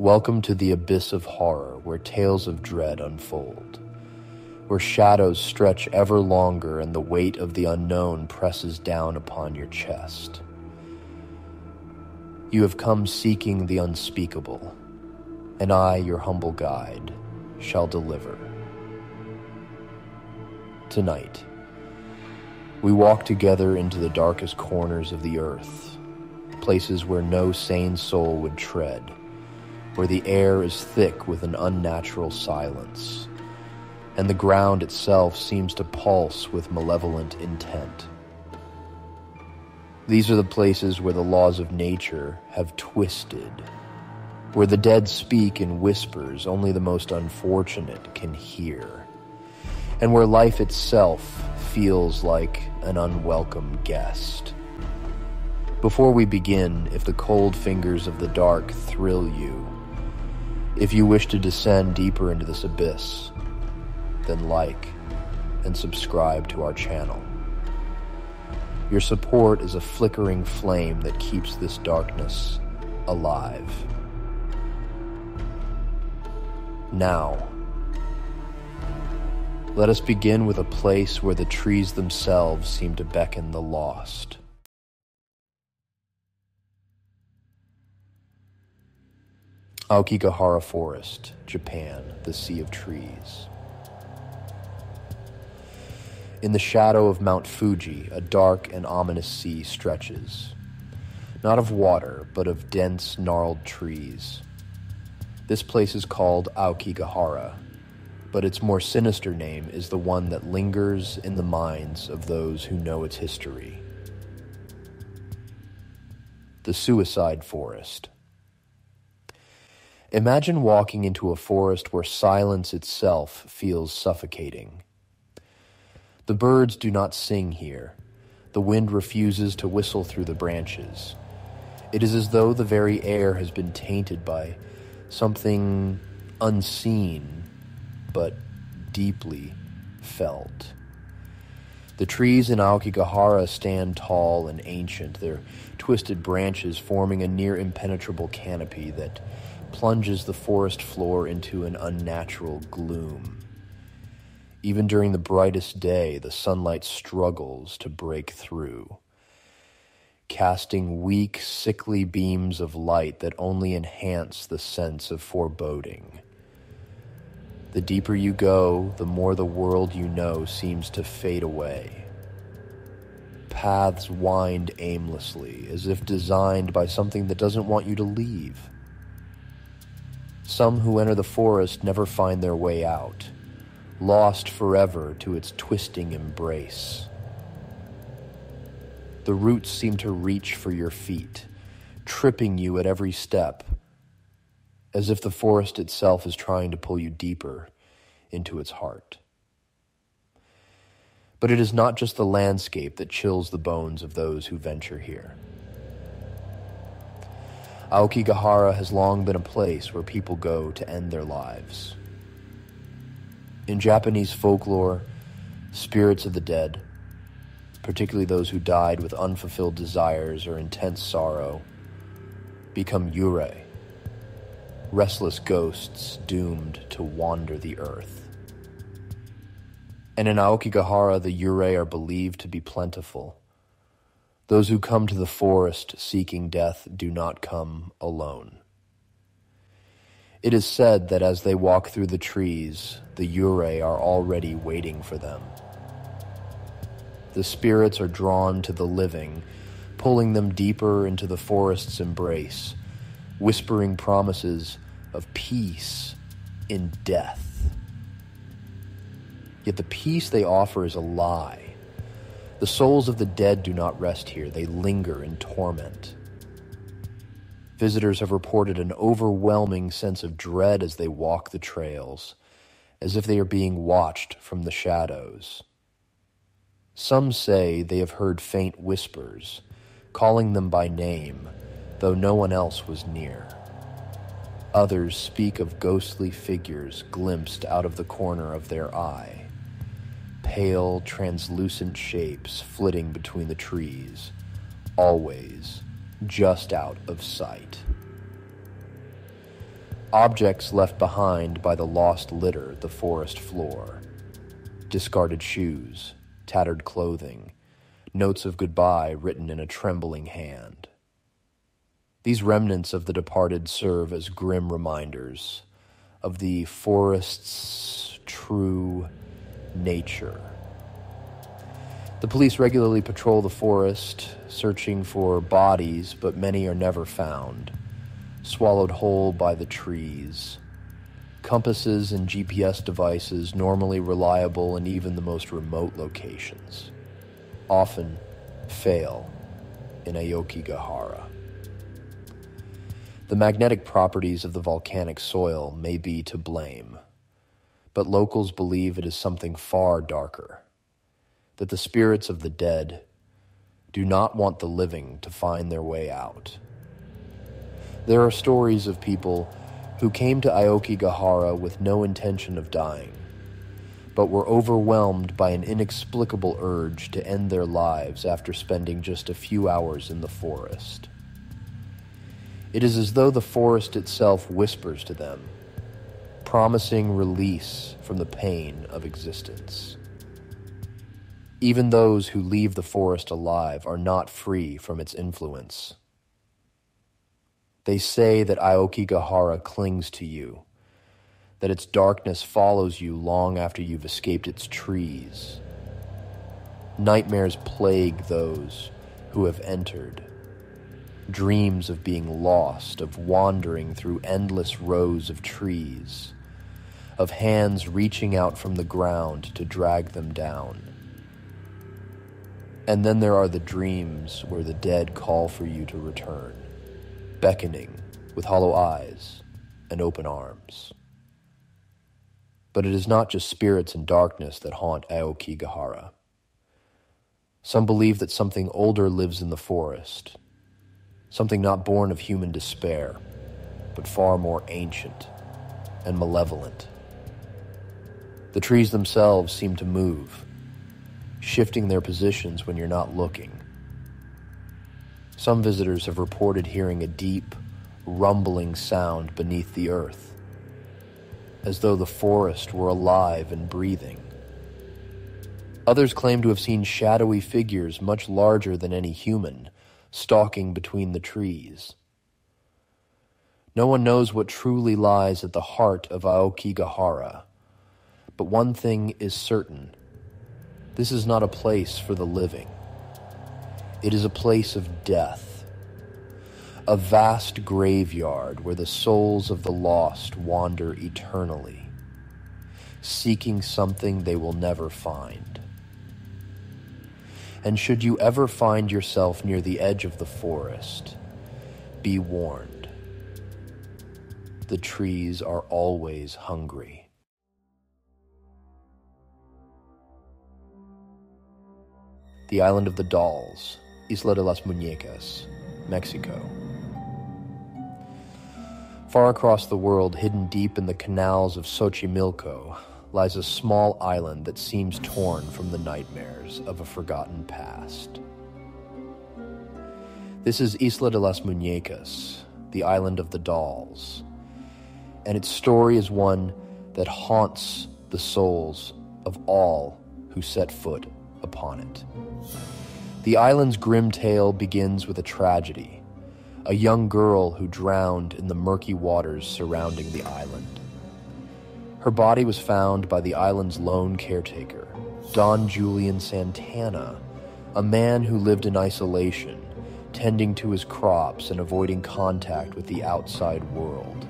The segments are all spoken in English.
Welcome to the abyss of horror, where tales of dread unfold, where shadows stretch ever longer and the weight of the unknown presses down upon your chest. You have come seeking the unspeakable, and I, your humble guide, shall deliver. Tonight, we walk together into the darkest corners of the earth, places where no sane soul would tread, where the air is thick with an unnatural silence, and the ground itself seems to pulse with malevolent intent. These are the places where the laws of nature have twisted, where the dead speak in whispers only the most unfortunate can hear, and where life itself feels like an unwelcome guest. Before we begin, if the cold fingers of the dark thrill you, if you wish to descend deeper into this abyss, then like and subscribe to our channel. Your support is a flickering flame that keeps this darkness alive. Now, let us begin with a place where the trees themselves seem to beckon the lost. Aokigahara Forest, Japan, the Sea of Trees. In the shadow of Mount Fuji, a dark and ominous sea stretches, not of water, but of dense, gnarled trees. This place is called Aokigahara, but its more sinister name is the one that lingers in the minds of those who know its history. The Suicide Forest. Imagine walking into a forest where silence itself feels suffocating. The birds do not sing here. The wind refuses to whistle through the branches. It is as though the very air has been tainted by something unseen, but deeply felt. The trees in Aokigahara stand tall and ancient, their twisted branches forming a near impenetrable canopy that plunges the forest floor into an unnatural gloom. Even during the brightest day, the sunlight struggles to break through, casting weak, sickly beams of light that only enhance the sense of foreboding. The deeper you go, the more the world you know seems to fade away. Paths wind aimlessly, as if designed by something that doesn't want you to leave. Some who enter the forest never find their way out, lost forever to its twisting embrace. The roots seem to reach for your feet, tripping you at every step, as if the forest itself is trying to pull you deeper into its heart. But it is not just the landscape that chills the bones of those who venture here. Aokigahara has long been a place where people go to end their lives. In Japanese folklore, spirits of the dead, particularly those who died with unfulfilled desires or intense sorrow, become yurei, restless ghosts doomed to wander the earth. And in Aokigahara, the yurei are believed to be plentiful. Those who come to the forest seeking death do not come alone. It is said that as they walk through the trees, the yurei are already waiting for them. The spirits are drawn to the living, pulling them deeper into the forest's embrace, whispering promises of peace in death. Yet the peace they offer is a lie. The souls of the dead do not rest here. They linger in torment. Visitors have reported an overwhelming sense of dread as they walk the trails, as if they are being watched from the shadows. Some say they have heard faint whispers, calling them by name, though no one else was near. Others speak of ghostly figures glimpsed out of the corner of their eye, pale, translucent shapes flitting between the trees, always just out of sight. Objects left behind by the lost litter the forest floor. Discarded shoes, tattered clothing, notes of goodbye written in a trembling hand. These remnants of the departed serve as grim reminders of the forest's true nature. The police regularly patrol the forest, searching for bodies, but many are never found, swallowed whole by the trees. Compasses and GPS devices, normally reliable in even the most remote locations, often fail in Aokigahara. The magnetic properties of the volcanic soil may be to blame, but locals believe it is something far darker, that the spirits of the dead do not want the living to find their way out. There are stories of people who came to Aokigahara with no intention of dying, but were overwhelmed by an inexplicable urge to end their lives after spending just a few hours in the forest. It is as though the forest itself whispers to them, promising release from the pain of existence. Even those who leave the forest alive are not free from its influence. They say that Aokigahara clings to you, that its darkness follows you long after you've escaped its trees. Nightmares plague those who have entered. Dreams of being lost, of wandering through endless rows of trees, of hands reaching out from the ground to drag them down. And then there are the dreams where the dead call for you to return, beckoning with hollow eyes and open arms. But it is not just spirits in darkness that haunt Aokigahara. Some believe that something older lives in the forest, something not born of human despair, but far more ancient and malevolent. The trees themselves seem to move, shifting their positions when you're not looking. Some visitors have reported hearing a deep, rumbling sound beneath the earth, as though the forest were alive and breathing. Others claim to have seen shadowy figures much larger than any human, stalking between the trees. No one knows what truly lies at the heart of Aokigahara, but one thing is certain. This is not a place for the living. It is a place of death, a vast graveyard where the souls of the lost wander eternally, seeking something they will never find. And should you ever find yourself near the edge of the forest, be warned. The trees are always hungry. The Island of the Dolls, Isla de las Muñecas, Mexico. Far across the world, hidden deep in the canals of Xochimilco, lies a small island that seems torn from the nightmares of a forgotten past. This is Isla de las Muñecas, the Island of the Dolls, and its story is one that haunts the souls of all who set foot upon it. The island's grim tale begins with a tragedy, a young girl who drowned in the murky waters surrounding the island. Her body was found by the island's lone caretaker, Don Julian Santana, a man who lived in isolation, tending to his crops and avoiding contact with the outside world.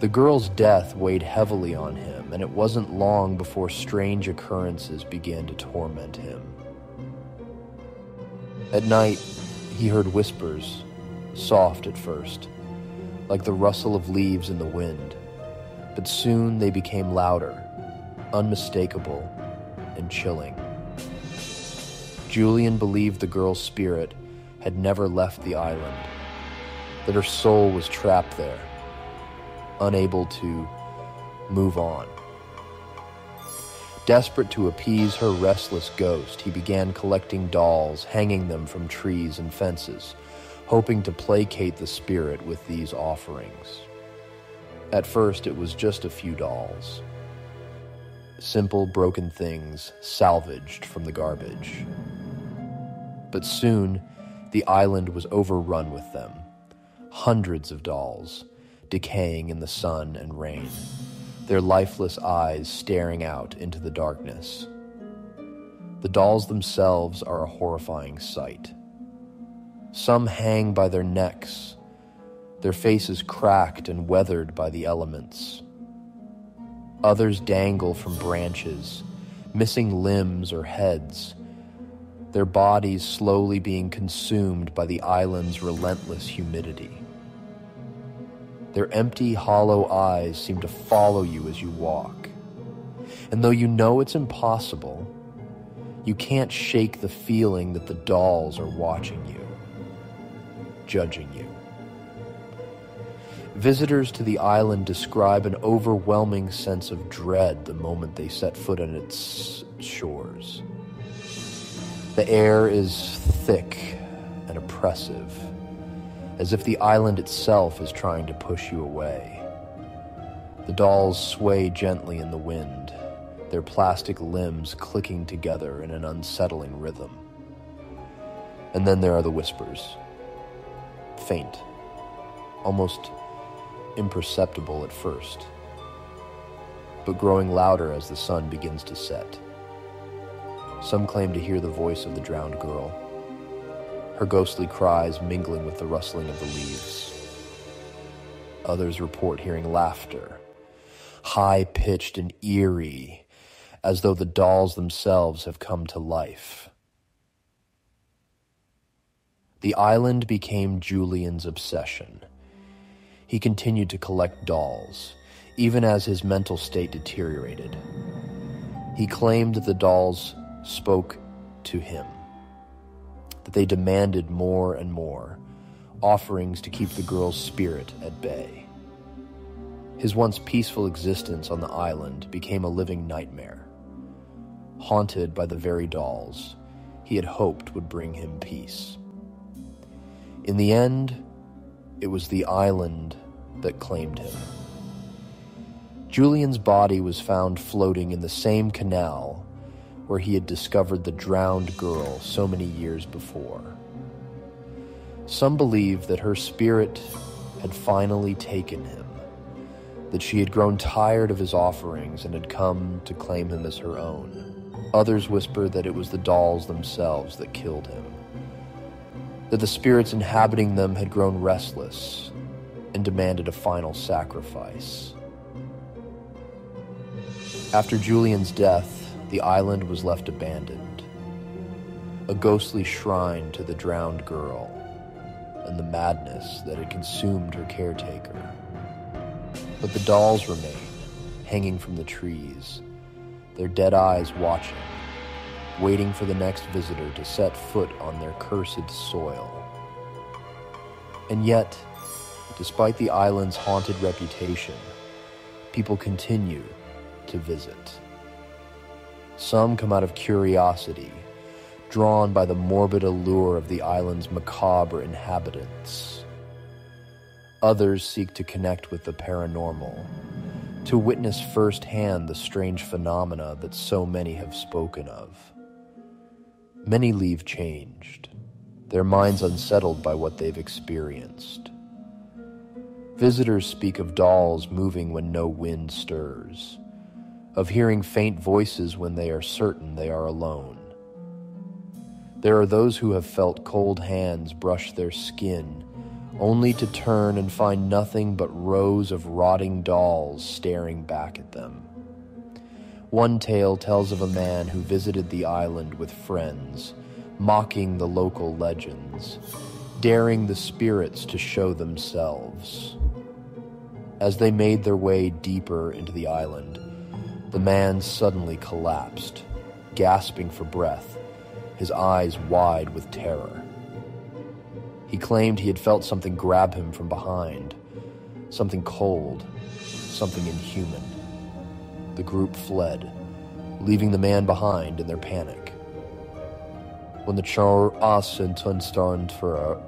The girl's death weighed heavily on him, and it wasn't long before strange occurrences began to torment him. At night, he heard whispers, soft at first, like the rustle of leaves in the wind, but soon they became louder, unmistakable, and chilling. Julian believed the girl's spirit had never left the island, that her soul was trapped there, unable to move on. Desperate to appease her restless ghost, he began collecting dolls, hanging them from trees and fences, hoping to placate the spirit with these offerings. At first, it was just a few dolls. Simple, broken things salvaged from the garbage. But soon, the island was overrun with them. Hundreds of dolls, decaying in the sun and rain, their lifeless eyes staring out into the darkness. The dolls themselves are a horrifying sight. Some hang by their necks, their faces cracked and weathered by the elements. Others dangle from branches, missing limbs or heads, their bodies slowly being consumed by the island's relentless humidity. Their empty, hollow eyes seem to follow you as you walk. And though you know it's impossible, you can't shake the feeling that the dolls are watching you, judging you. Visitors to the island describe an overwhelming sense of dread the moment they set foot on its shores. The air is thick and oppressive, as if the island itself is trying to push you away. The dolls sway gently in the wind, their plastic limbs clicking together in an unsettling rhythm. And then there are the whispers. Faint, almost imperceptible at first, but growing louder as the sun begins to set. Some claim to hear the voice of the drowned girl, her ghostly cries mingling with the rustling of the leaves. Others report hearing laughter, high-pitched and eerie, as though the dolls themselves have come to life. The island became Julian's obsession. He continued to collect dolls, even as his mental state deteriorated. He claimed that the dolls spoke to him, that they demanded more and more, offerings to keep the girl's spirit at bay. His once peaceful existence on the island became a living nightmare, haunted by the very dolls he had hoped would bring him peace. In the end, it was the island that claimed him. Julian's body was found floating in the same canal where he had discovered the drowned girl so many years before. Some believe that her spirit had finally taken him, that she had grown tired of his offerings and had come to claim him as her own. Others whisper that it was the dolls themselves that killed him, that the spirits inhabiting them had grown restless and demanded a final sacrifice. After Julian's death, the island was left abandoned, a ghostly shrine to the drowned girl and the madness that had consumed her caretaker. But the dolls remain, hanging from the trees, their dead eyes watching, waiting for the next visitor to set foot on their cursed soil. And yet, despite the island's haunted reputation, people continue to visit. Some come out of curiosity, drawn by the morbid allure of the island's macabre inhabitants. Others seek to connect with the paranormal, to witness firsthand the strange phenomena that so many have spoken of. Many leave changed, their minds unsettled by what they've experienced. Visitors speak of dolls moving when no wind stirs, of hearing faint voices when they are certain they are alone. There are those who have felt cold hands brush their skin, only to turn and find nothing but rows of rotting dolls staring back at them. One tale tells of a man who visited the island with friends, mocking the local legends, daring the spirits to show themselves. As they made their way deeper into the island, the man suddenly collapsed, gasping for breath, his eyes wide with terror. He claimed he had felt something grab him from behind, something cold, something inhuman. The group fled, leaving the man behind in their panic. When the char asen tunstern for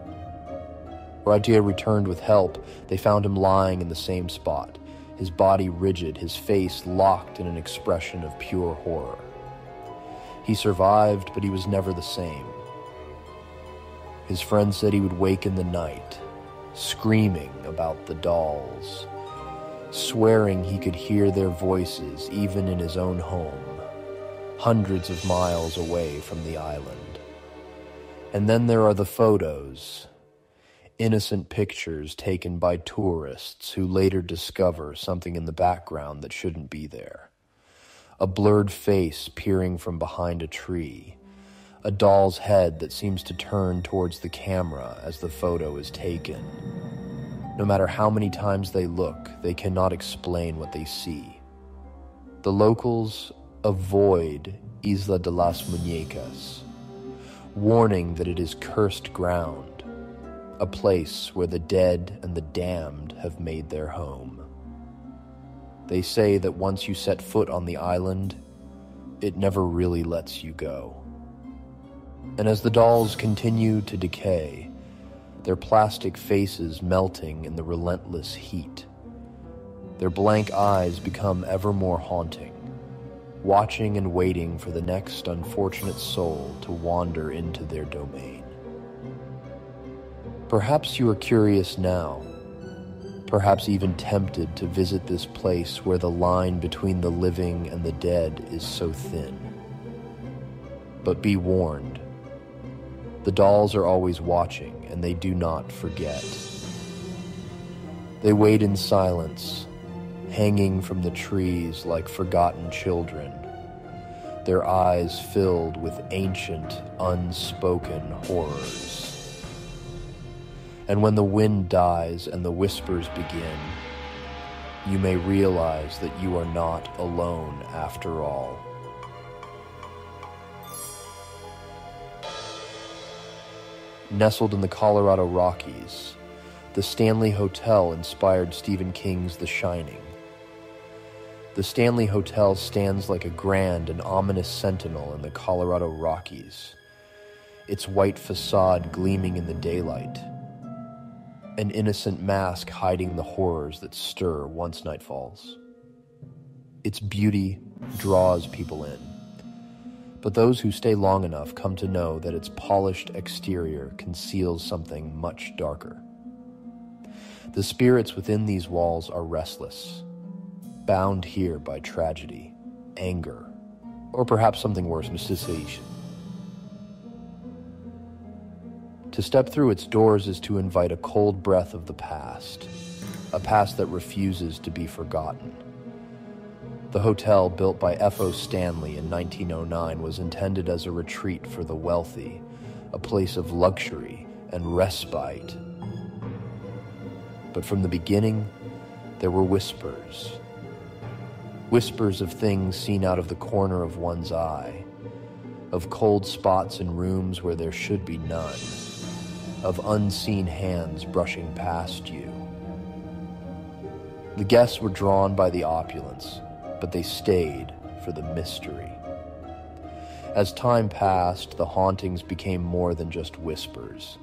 Radia returned with help. They found him lying in the same spot, his body rigid, his face locked in an expression of pure horror. He survived, but he was never the same. His friends said he would wake in the night, screaming about the dolls, swearing he could hear their voices even in his own home, hundreds of miles away from the island. And then there are the photos, innocent pictures taken by tourists who later discover something in the background that shouldn't be there. A blurred face peering from behind a tree, a doll's head that seems to turn towards the camera as the photo is taken. No matter how many times they look, they cannot explain what they see. The locals avoid Isla de las Muñecas, warning that it is cursed ground, a place where the dead and the damned have made their home. They say that once you set foot on the island, it never really lets you go. And as the dolls continue to decay, their plastic faces melting in the relentless heat, their blank eyes become ever more haunting, watching and waiting for the next unfortunate soul to wander into their domain. Perhaps you are curious now, perhaps even tempted to visit this place where the line between the living and the dead is so thin. But be warned, the dolls are always watching, and they do not forget. They wait in silence, hanging from the trees like forgotten children, their eyes filled with ancient, unspoken horrors. And when the wind dies and the whispers begin, you may realize that you are not alone after all. Nestled in the Colorado Rockies, the Stanley Hotel inspired Stephen King's The Shining. The Stanley Hotel stands like a grand and ominous sentinel in the Colorado Rockies, its white facade gleaming in the daylight, an innocent mask hiding the horrors that stir once night falls. Its beauty draws people in, but those who stay long enough come to know that its polished exterior conceals something much darker. The spirits within these walls are restless, bound here by tragedy, anger, or perhaps something worse, mystification. To step through its doors is to invite a cold breath of the past, a past that refuses to be forgotten. The hotel, built by F.O. Stanley in 1909, was intended as a retreat for the wealthy, a place of luxury and respite. But from the beginning, there were whispers. Whispers of things seen out of the corner of one's eye, of cold spots in rooms where there should be none, of unseen hands brushing past you. The guests were drawn by the opulence, but they stayed for the mystery. As time passed, the hauntings became more than just whispers.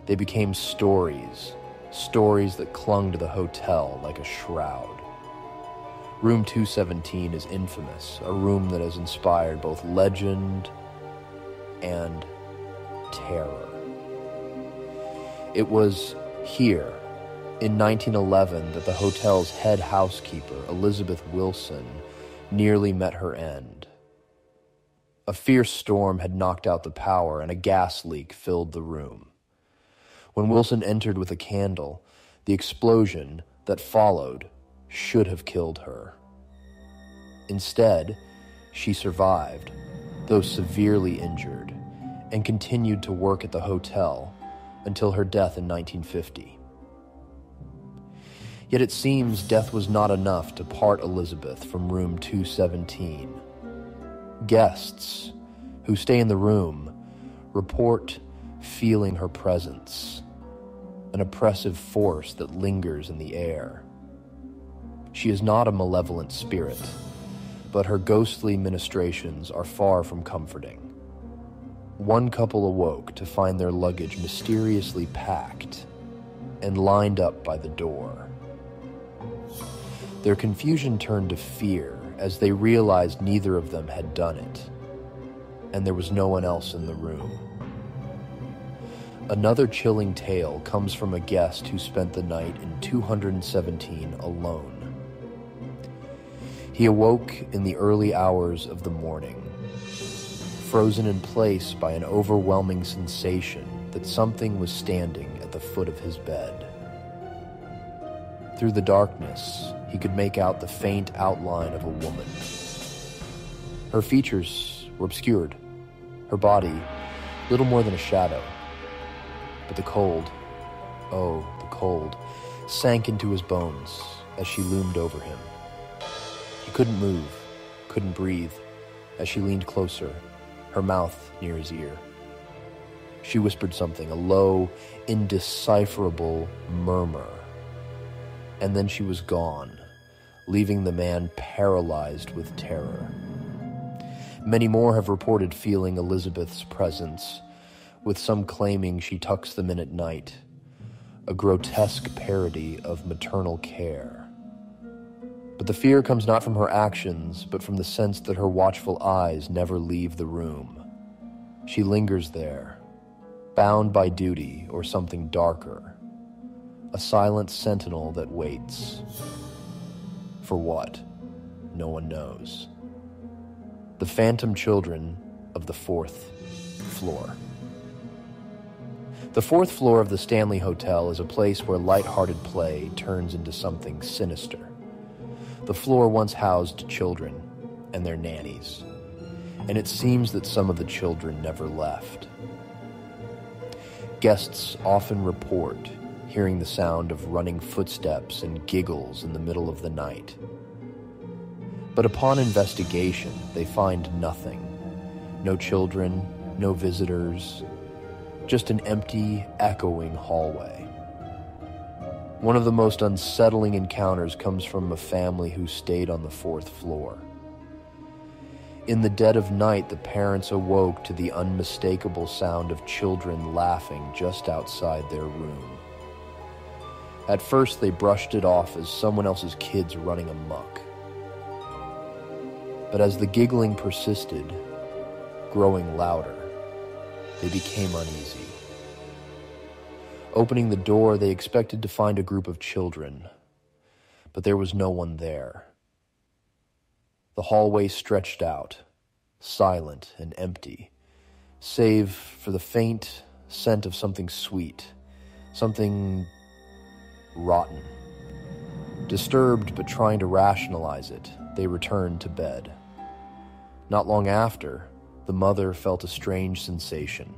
They became stories that clung to the hotel like a shroud. Room 217 is infamous, a room that has inspired both legend and terror. It was here, in 1911, that the hotel's head housekeeper, Elizabeth Wilson, nearly met her end. A fierce storm had knocked out the power, and a gas leak filled the room. When Wilson entered with a candle, the explosion that followed should have killed her. Instead, she survived, though severely injured, and continued to work at the hotel until her death in 1950. Yet it seems death was not enough to part Elizabeth from room 217. Guests who stay in the room report feeling her presence, an oppressive force that lingers in the air. She is not a malevolent spirit, but her ghostly ministrations are far from comforting. One couple awoke to find their luggage mysteriously packed, and lined up by the door. Their confusion turned to fear as they realized neither of them had done it, and there was no one else in the room. Another chilling tale comes from a guest who spent the night in 217 alone. He awoke in the early hours of the morning, frozen in place by an overwhelming sensation that something was standing at the foot of his bed. Through the darkness, he could make out the faint outline of a woman. Her features were obscured, her body little more than a shadow. But the cold, oh, the cold, sank into his bones as she loomed over him. He couldn't move, couldn't breathe, as she leaned closer, her mouth near his ear. She whispered something, a low, indecipherable murmur. And then she was gone, leaving the man paralyzed with terror. Many more have reported feeling Elizabeth's presence, with some claiming she tucks them in at night, a grotesque parody of maternal care. But the fear comes not from her actions, but from the sense that her watchful eyes never leave the room. She lingers there, bound by duty or something darker, a silent sentinel that waits. For what? No one knows. The phantom children of the fourth floor. The fourth floor of the Stanley Hotel is a place where light-hearted play turns into something sinister. The floor once housed children and their nannies, and it seems that some of the children never left. Guests often report hearing the sound of running footsteps and giggles in the middle of the night. But upon investigation, they find nothing. No children, no visitors, just an empty, echoing hallway. One of the most unsettling encounters comes from a family who stayed on the fourth floor. In the dead of night, the parents awoke to the unmistakable sound of children laughing just outside their room. At first, they brushed it off as someone else's kids running amok. But as the giggling persisted, growing louder, they became uneasy. Opening the door, they expected to find a group of children, but there was no one there. The hallway stretched out, silent and empty, save for the faint scent of something sweet, something rotten. Disturbed but trying to rationalize it, they returned to bed. Not long after, the mother felt a strange sensation,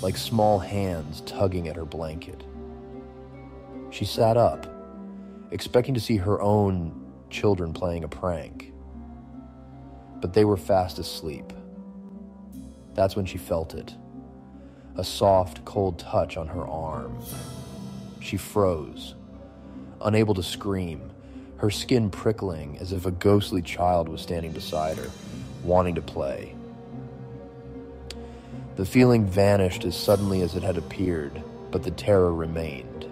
like small hands tugging at her blanket. She sat up, expecting to see her own children playing a prank. But they were fast asleep. That's when she felt it, a soft, cold touch on her arm. She froze, unable to scream, her skin prickling as if a ghostly child was standing beside her, wanting to play. The feeling vanished as suddenly as it had appeared, but the terror remained.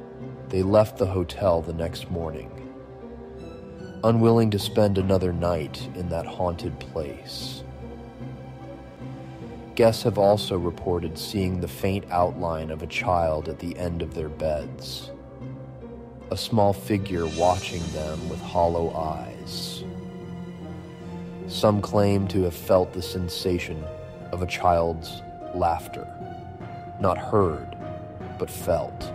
They left the hotel the next morning, unwilling to spend another night in that haunted place. Guests have also reported seeing the faint outline of a child at the end of their beds, a small figure watching them with hollow eyes. Some claim to have felt the sensation of a child's laughter, not heard, but felt,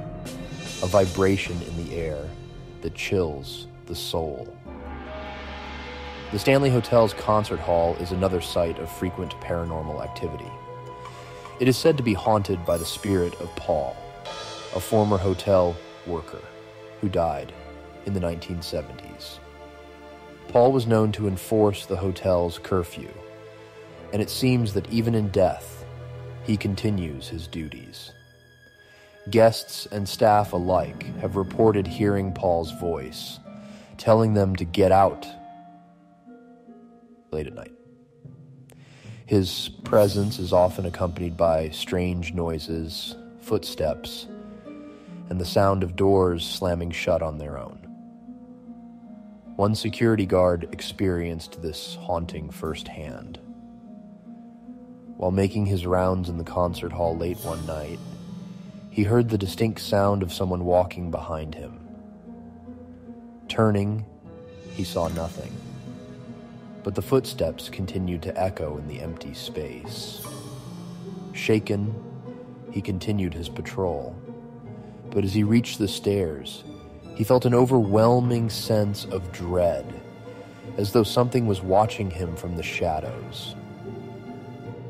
a vibration in the air that chills the soul. The Stanley Hotel's concert hall is another site of frequent paranormal activity. It is said to be haunted by the spirit of Paul, a former hotel worker who died in the 1970s. Paul was known to enforce the hotel's curfew, and it seems that even in death, he continues his duties. Guests and staff alike have reported hearing Paul's voice, telling them to get out late at night. His presence is often accompanied by strange noises, footsteps, and the sound of doors slamming shut on their own. One security guard experienced this haunting firsthand. While making his rounds in the concert hall late one night, he heard the distinct sound of someone walking behind him. Turning, he saw nothing, but the footsteps continued to echo in the empty space. Shaken, he continued his patrol, but as he reached the stairs, he felt an overwhelming sense of dread, as though something was watching him from the shadows.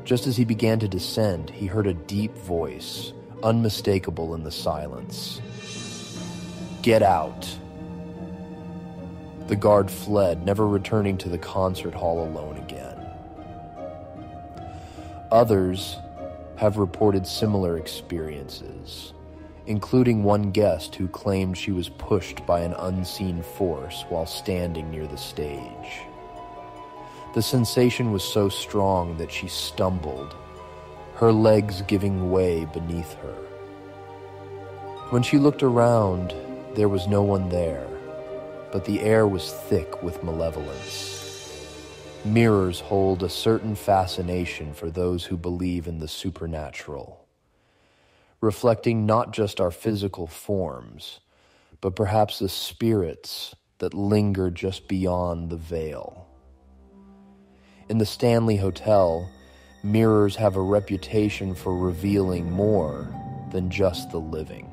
Just as he began to descend, he heard a deep voice, unmistakable in the silence. "Get out!" The guard fled, never returning to the concert hall alone again. Others have reported similar experiences, including one guest who claimed she was pushed by an unseen force while standing near the stage. The sensation was so strong that she stumbled, her legs giving way beneath her. When she looked around, there was no one there, but the air was thick with malevolence. Mirrors hold a certain fascination for those who believe in the supernatural, reflecting not just our physical forms, but perhaps the spirits that linger just beyond the veil. In the Stanley Hotel, mirrors have a reputation for revealing more than just the living.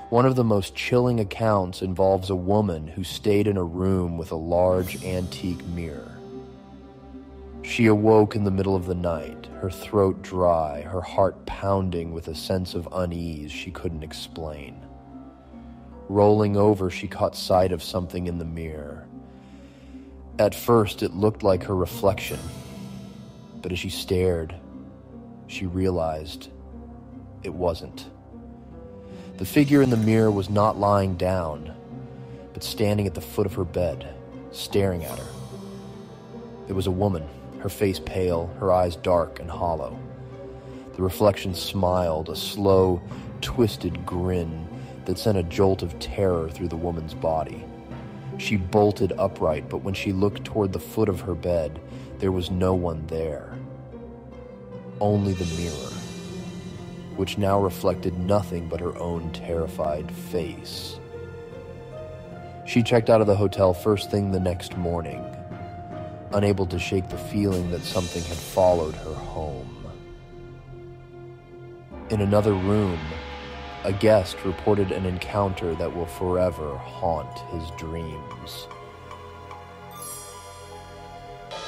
One of the most chilling accounts involves a woman who stayed in a room with a large antique mirror. She awoke in the middle of the night, her throat dry, her heart pounding with a sense of unease she couldn't explain. Rolling over, she caught sight of something in the mirror. At first, it looked like her reflection, but as she stared, she realized it wasn't. The figure in the mirror was not lying down, but standing at the foot of her bed, staring at her. It was a woman, her face pale, her eyes dark and hollow. The reflection smiled, a slow, twisted grin that sent a jolt of terror through the woman's body. She bolted upright, but when she looked toward the foot of her bed, there was no one there. Only the mirror, which now reflected nothing but her own terrified face. She checked out of the hotel first thing the next morning, unable to shake the feeling that something had followed her home. In another room, a guest reported an encounter that will forever haunt his dreams.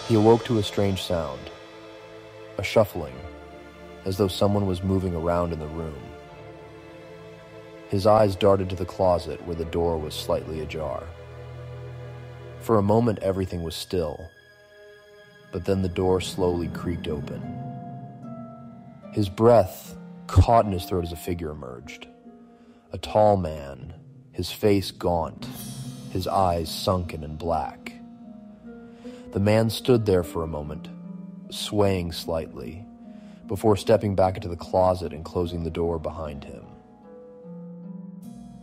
He awoke to a strange sound, a shuffling, as though someone was moving around in the room. His eyes darted to the closet where the door was slightly ajar. For a moment, everything was still, but then the door slowly creaked open. His breath caught in his throat as a figure emerged. A tall man, his face gaunt, his eyes sunken and black. The man stood there for a moment, swaying slightly, before stepping back into the closet and closing the door behind him.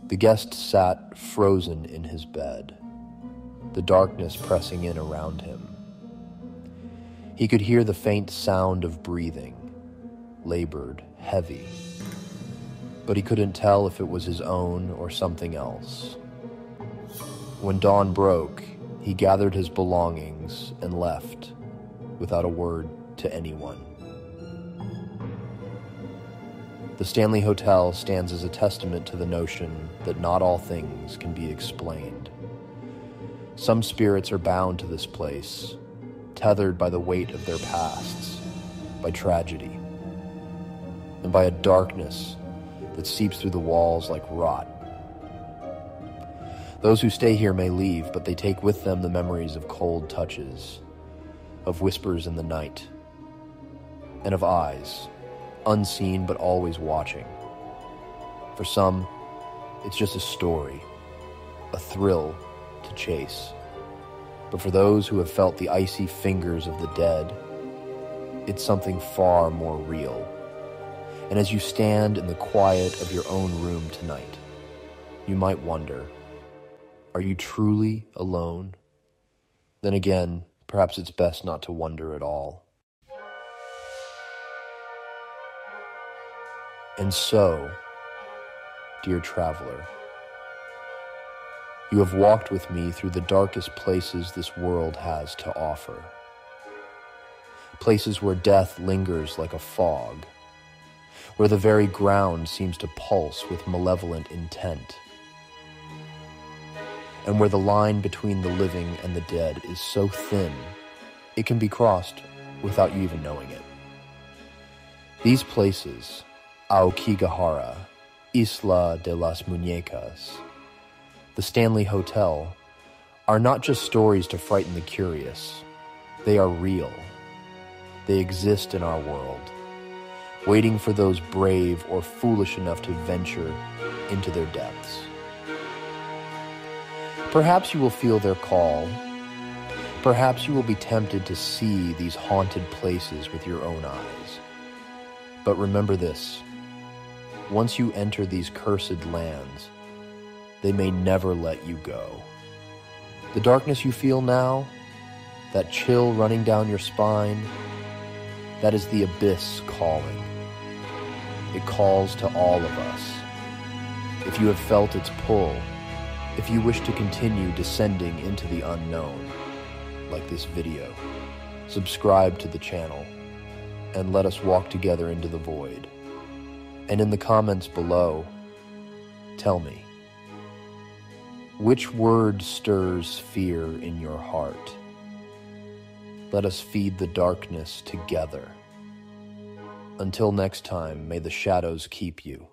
The guest sat frozen in his bed, the darkness pressing in around him. He could hear the faint sound of breathing, labored, heavy, but he couldn't tell if it was his own or something else. When dawn broke, he gathered his belongings and left, without a word to anyone. The Stanley Hotel stands as a testament to the notion that not all things can be explained. Some spirits are bound to this place, tethered by the weight of their pasts, by tragedy, and by a darkness that seeps through the walls like rot. Those who stay here may leave, but they take with them the memories of cold touches, of whispers in the night, and of eyes, unseen but always watching. For some, it's just a story, a thrill to chase. But for those who have felt the icy fingers of the dead, it's something far more real. And as you stand in the quiet of your own room tonight, you might wonder, are you truly alone? Then again, perhaps it's best not to wonder at all. And so, dear traveler, you have walked with me through the darkest places this world has to offer. Places where death lingers like a fog, where the very ground seems to pulse with malevolent intent, and where the line between the living and the dead is so thin, it can be crossed without you even knowing it. These places, Aokigahara, Isla de las Muñecas, the Stanley Hotel, are not just stories to frighten the curious. They are real. They exist in our world, waiting for those brave or foolish enough to venture into their depths. Perhaps you will feel their call. Perhaps you will be tempted to see these haunted places with your own eyes. But remember this, once you enter these cursed lands, they may never let you go. The darkness you feel now, that chill running down your spine, that is the abyss calling. It calls to all of us. If you have felt its pull, if you wish to continue descending into the unknown, like this video, subscribe to the channel and let us walk together into the void. And in the comments below, tell me, which word stirs fear in your heart? Let us feed the darkness together. Until next time, may the shadows keep you.